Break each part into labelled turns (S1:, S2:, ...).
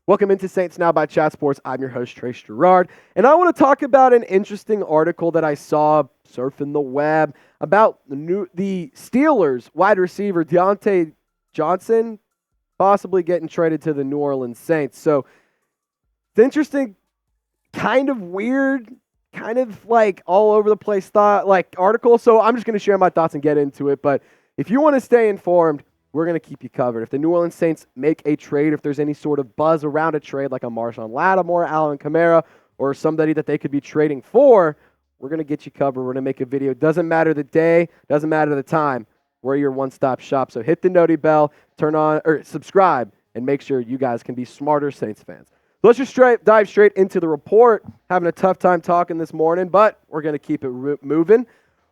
S1: Welcome into Saints Now by Chat Sports. I'm your host, Trace Girouard, and I want to talk about an interesting article that I saw surfing the web about the Steelers wide receiver Diontae Johnson possibly getting traded to the New Orleans Saints. So it's interesting, kind of weird, kind of like all over the place article. So I'm just going to share my thoughts and get into it. But if you want to stay informed, we're going to keep you covered. If the New Orleans Saints make a trade, if there's any sort of buzz around a trade like a Marshawn Lattimore, Alvin Kamara, or somebody that they could be trading for, we're going to get you covered. We're going to make a video. Doesn't matter the day, doesn't matter the time. We're your one-stop shop. So hit the noti bell, turn on or subscribe, and make sure you guys can be smarter Saints fans. So let's just dive straight into the report. Having a tough time talking this morning, but we're going to keep it moving.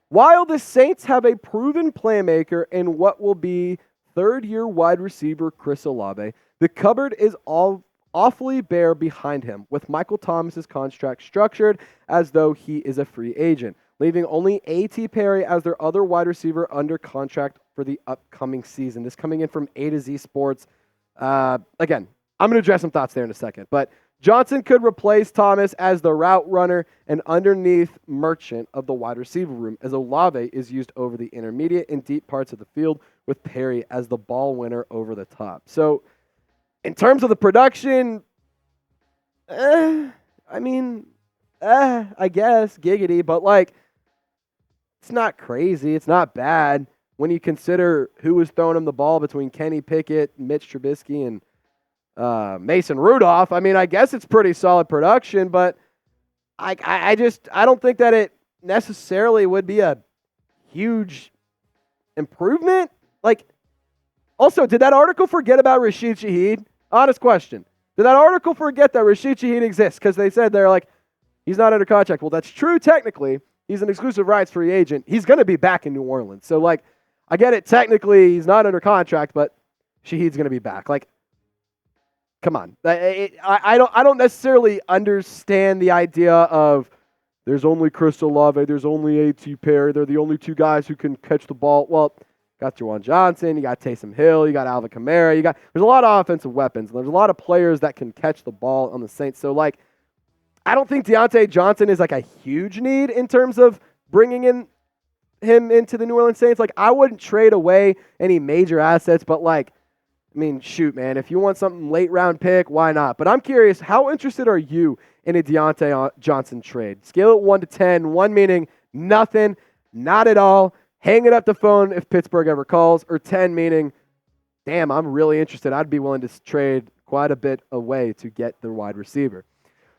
S1: While the Saints have a proven playmaker in what will be third-year wide receiver Chris Olave, the cupboard is awfully bare behind him, with Michael Thomas's contract structured as though he is a free agent, leaving only A.T. Perry as their other wide receiver under contract for the upcoming season. This coming in from A to Z Sports. Again, I'm going to address some thoughts there in a second, but Johnson could replace Thomas as the route runner and underneath merchant of the wide receiver room, as Olave is used over the intermediate and deep parts of the field, with Perry as the ball winner over the top. So, in terms of the production, I guess, giggity, but it's not crazy. It's not bad when you consider who was throwing him the ball between Kenny Pickett, Mitch Trubisky, and Mason Rudolph. I guess it's pretty solid production, but I don't think that it necessarily would be a huge improvement. Also, did that article forget about Rashid Shaheed? Honest question. Did that article forget that Rashid Shaheed exists? Because they said he's not under contract. Well, that's true technically. He's an exclusive rights free agent. He's going to be back in New Orleans. So, I get it. Technically, he's not under contract, but Shaheed's going to be back. Come on. I don't necessarily understand the idea of there's only Chris Olave, there's only A.T. Perry, they're the only two guys who can catch the ball. Well, got Diontae Johnson, you got Taysom Hill, you got Alvin Kamara, there's a lot of offensive weapons. There's a lot of players that can catch the ball on the Saints. So, I don't think Diontae Johnson is a huge need in terms of bringing him into the New Orleans Saints. I wouldn't trade away any major assets, but shoot, man, if you want something late round pick, why not? But I'm curious, how interested are you in a Diontae Johnson trade? Scale it 1 to 10, 1 meaning nothing, not at all, hanging up the phone if Pittsburgh ever calls, or 10 meaning, damn, I'm really interested. I'd be willing to trade quite a bit away to get the wide receiver.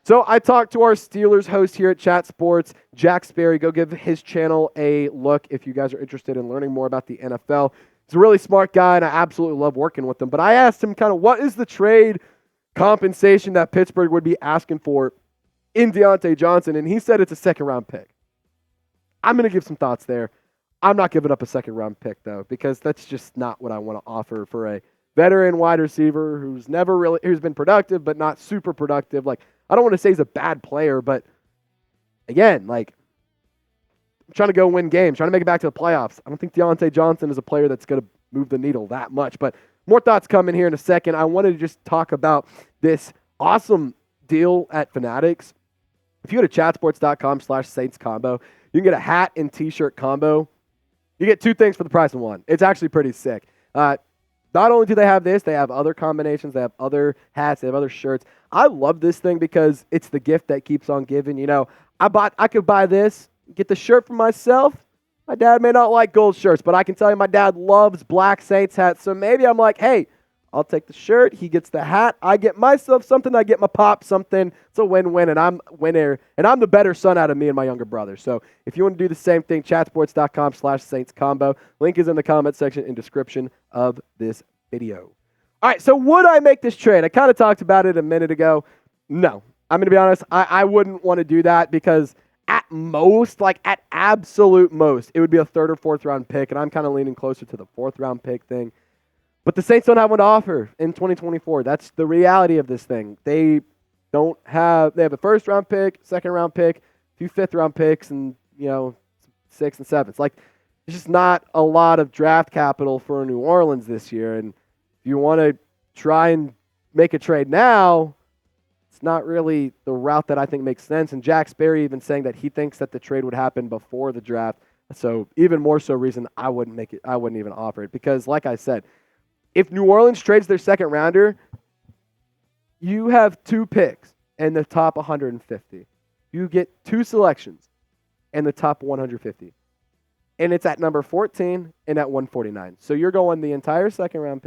S1: So I talked to our Steelers host here at Chat Sports, Jack Sperry. Go give his channel a look if you guys are interested in learning more about the NFL. He's a really smart guy, and I absolutely love working with him. But I asked him what is the trade compensation that Pittsburgh would be asking for in Diontae Johnson, and he said it's a second-round pick. I'm going to give some thoughts there. I'm not giving up a second-round pick, though, because that's just not what I want to offer for a veteran wide receiver who's been productive but not super productive. I don't want to say he's a bad player, but again, I'm trying to go win games, trying to make it back to the playoffs. I don't think Diontae Johnson is a player that's going to move the needle that much. But more thoughts coming here in a second. I wanted to just talk about this awesome deal at Fanatics. If you go to chatsports.com/Saints combo, you can get a hat and t-shirt combo. You get two things for the price of one. It's actually pretty sick. Not only do they have this, they have other combinations. They have other hats. They have other shirts. I love this thing because it's the gift that keeps on giving. I could buy this, get the shirt for myself. My dad may not like gold shirts, but I can tell you my dad loves black Saints hats. So maybe I'm like, hey, I'll take the shirt. He gets the hat. I get myself something. I get my pop something. It's a win-win, and I'm winner. And I'm the better son out of me and my younger brother. So if you want to do the same thing, chatsports.com/Saints combo. Link is in the comment section and description of this video. All right, so would I make this trade? I kind of talked about it a minute ago. No. I'm going to be honest. I wouldn't want to do that because at most, at absolute most, it would be a third or fourth round pick, and I'm kind of leaning closer to the fourth round pick thing. But the Saints don't have one to offer in 2024. That's the reality of this thing. They have a first round pick, second round pick, a few fifth round picks, and sixth and seventh. There's just not a lot of draft capital for New Orleans this year. And if you want to try and make a trade now, it's not really the route that I think makes sense. And Jack Sperry even saying that he thinks that the trade would happen before the draft. So even more so reason I wouldn't make it. I wouldn't even offer it because, like I said, if New Orleans trades their second rounder, you have 2 picks in the top 150. You get 2 selections in the top 150. And it's at number 14 and at 149. So you're going the entire second round,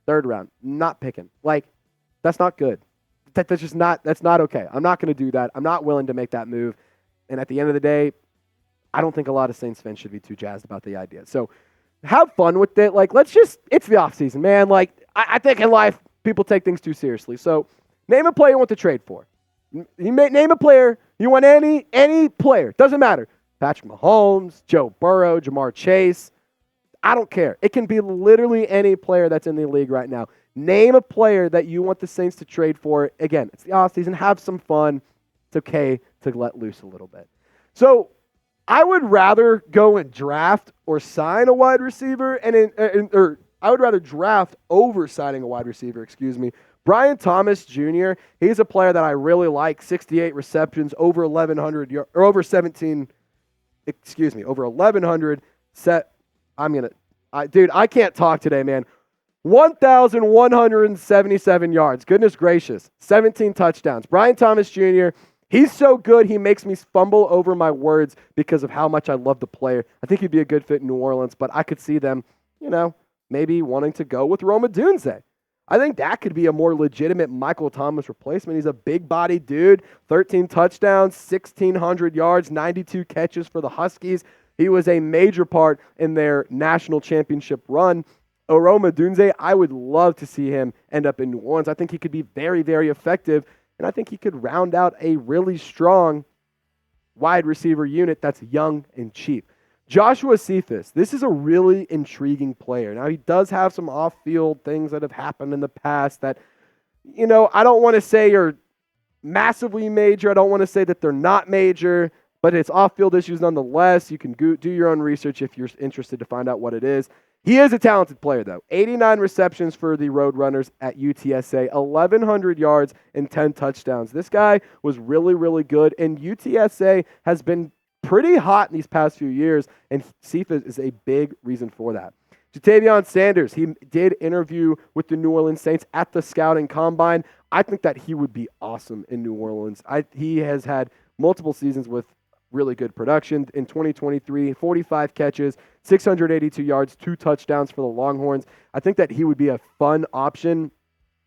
S1: third round, not picking. Like, that's not good. That's not okay. I'm not going to do that. I'm not willing to make that move. And at the end of the day, I don't think a lot of Saints fans should be too jazzed about the idea. So have fun with it. Like, it's the offseason, man. Like, I think in life, people take things too seriously. So name a player you want to trade for. You may name a player. You want any player. Doesn't matter. Patrick Mahomes, Joe Burrow, Jamar Chase. I don't care. It can be literally any player that's in the league right now. Name a player that you want the Saints to trade for. Again, it's the offseason. Have some fun. It's okay to let loose a little bit. So I would rather go and draft or sign a wide receiver, or I would rather draft over signing a wide receiver, Brian Thomas Jr., he's a player that I really like. 68 receptions, over 1,100, or over 1,100 set. Dude, I can't talk today, man. 1,177 yards. Goodness gracious. 17 touchdowns. Brian Thomas Jr., he's so good, he makes me fumble over my words because of how much I love the player. I think he'd be a good fit in New Orleans, but I could see them, maybe wanting to go with Rome Oduzne. I think that could be a more legitimate Michael Thomas replacement. He's a big-bodied dude, 13 touchdowns, 1,600 yards, 92 catches for the Huskies. He was a major part in their national championship run. Rome Oduzne, I would love to see him end up in New Orleans. I think he could be very, very effective, and I think he could round out a really strong wide receiver unit that's young and cheap. Joshua Cephus, this is a really intriguing player. Now, he does have some off-field things that have happened in the past that, I don't want to say are massively major. I don't want to say that they're not major, but it's off-field issues nonetheless. You can do your own research if you're interested to find out what it is. He is a talented player, though. 89 receptions for the Roadrunners at UTSA, 1,100 yards and 10 touchdowns. This guy was really, really good, and UTSA has been pretty hot in these past few years, and Cephus is a big reason for that. Ja'Tavion Sanders, he did interview with the New Orleans Saints at the Scouting Combine. I think that he would be awesome in New Orleans. He has had multiple seasons with really good production. In 2023, 45 catches, 682 yards, 2 touchdowns for the Longhorns. I think that he would be a fun option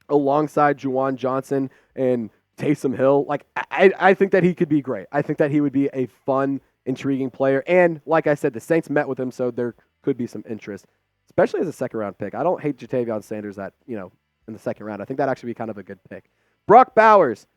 S1: alongside Juwan Johnson and Taysom Hill. Like, I think that he could be great. I think that he would be a fun, intriguing player. And like I said, the Saints met with him, so there could be some interest, especially as a second-round pick. I don't hate Ja'Tavion Sanders in the second round. I think that'd actually be kind of a good pick. Brock Bowers,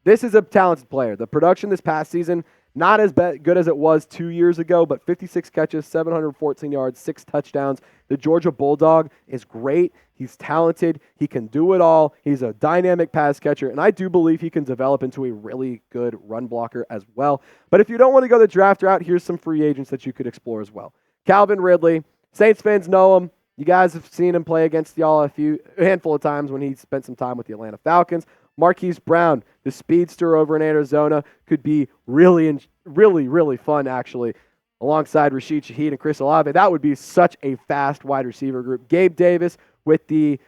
S1: this is a talented player. The production this past season, not as good as it was 2 years ago, but 56 catches, 714 yards, 6 touchdowns. The Georgia Bulldog is great. He's talented. He can do it all. He's a dynamic pass catcher, and I do believe he can develop into a really good run blocker as well. But if you don't want to go the draft route, here's some free agents that you could explore as well. Calvin Ridley. Saints fans know him. You guys have seen him play against y'all a handful of times when he spent some time with the Atlanta Falcons. Marquise Brown, the speedster over in Arizona, could be really, really fun, actually, alongside Rashid Shaheed and Chris Olave. That would be such a fast wide receiver group. Gabe Davis with the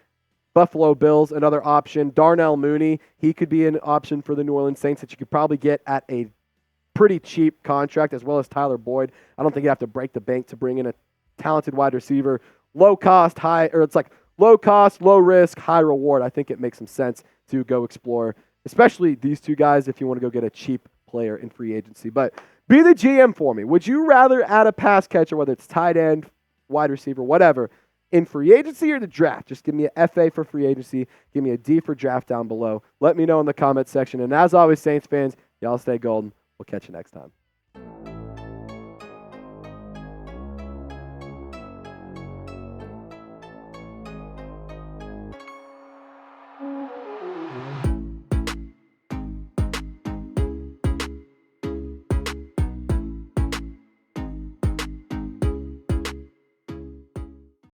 S1: Buffalo Bills, another option. Darnell Mooney, he could be an option for the New Orleans Saints that you could probably get at a pretty cheap contract, as well as Tyler Boyd. I don't think you have to break the bank to bring in a talented wide receiver. Low cost, low risk, high reward. I think it makes some sense to go explore, especially these two guys if you want to go get a cheap player in free agency. But be the GM for me. Would you rather add a pass catcher, whether it's tight end, wide receiver, whatever, in free agency or the draft? Just give me a FA for free agency. Give me a D for draft down below. Let me know in the comment section. And as always, Saints fans, y'all stay golden. We'll catch you next time.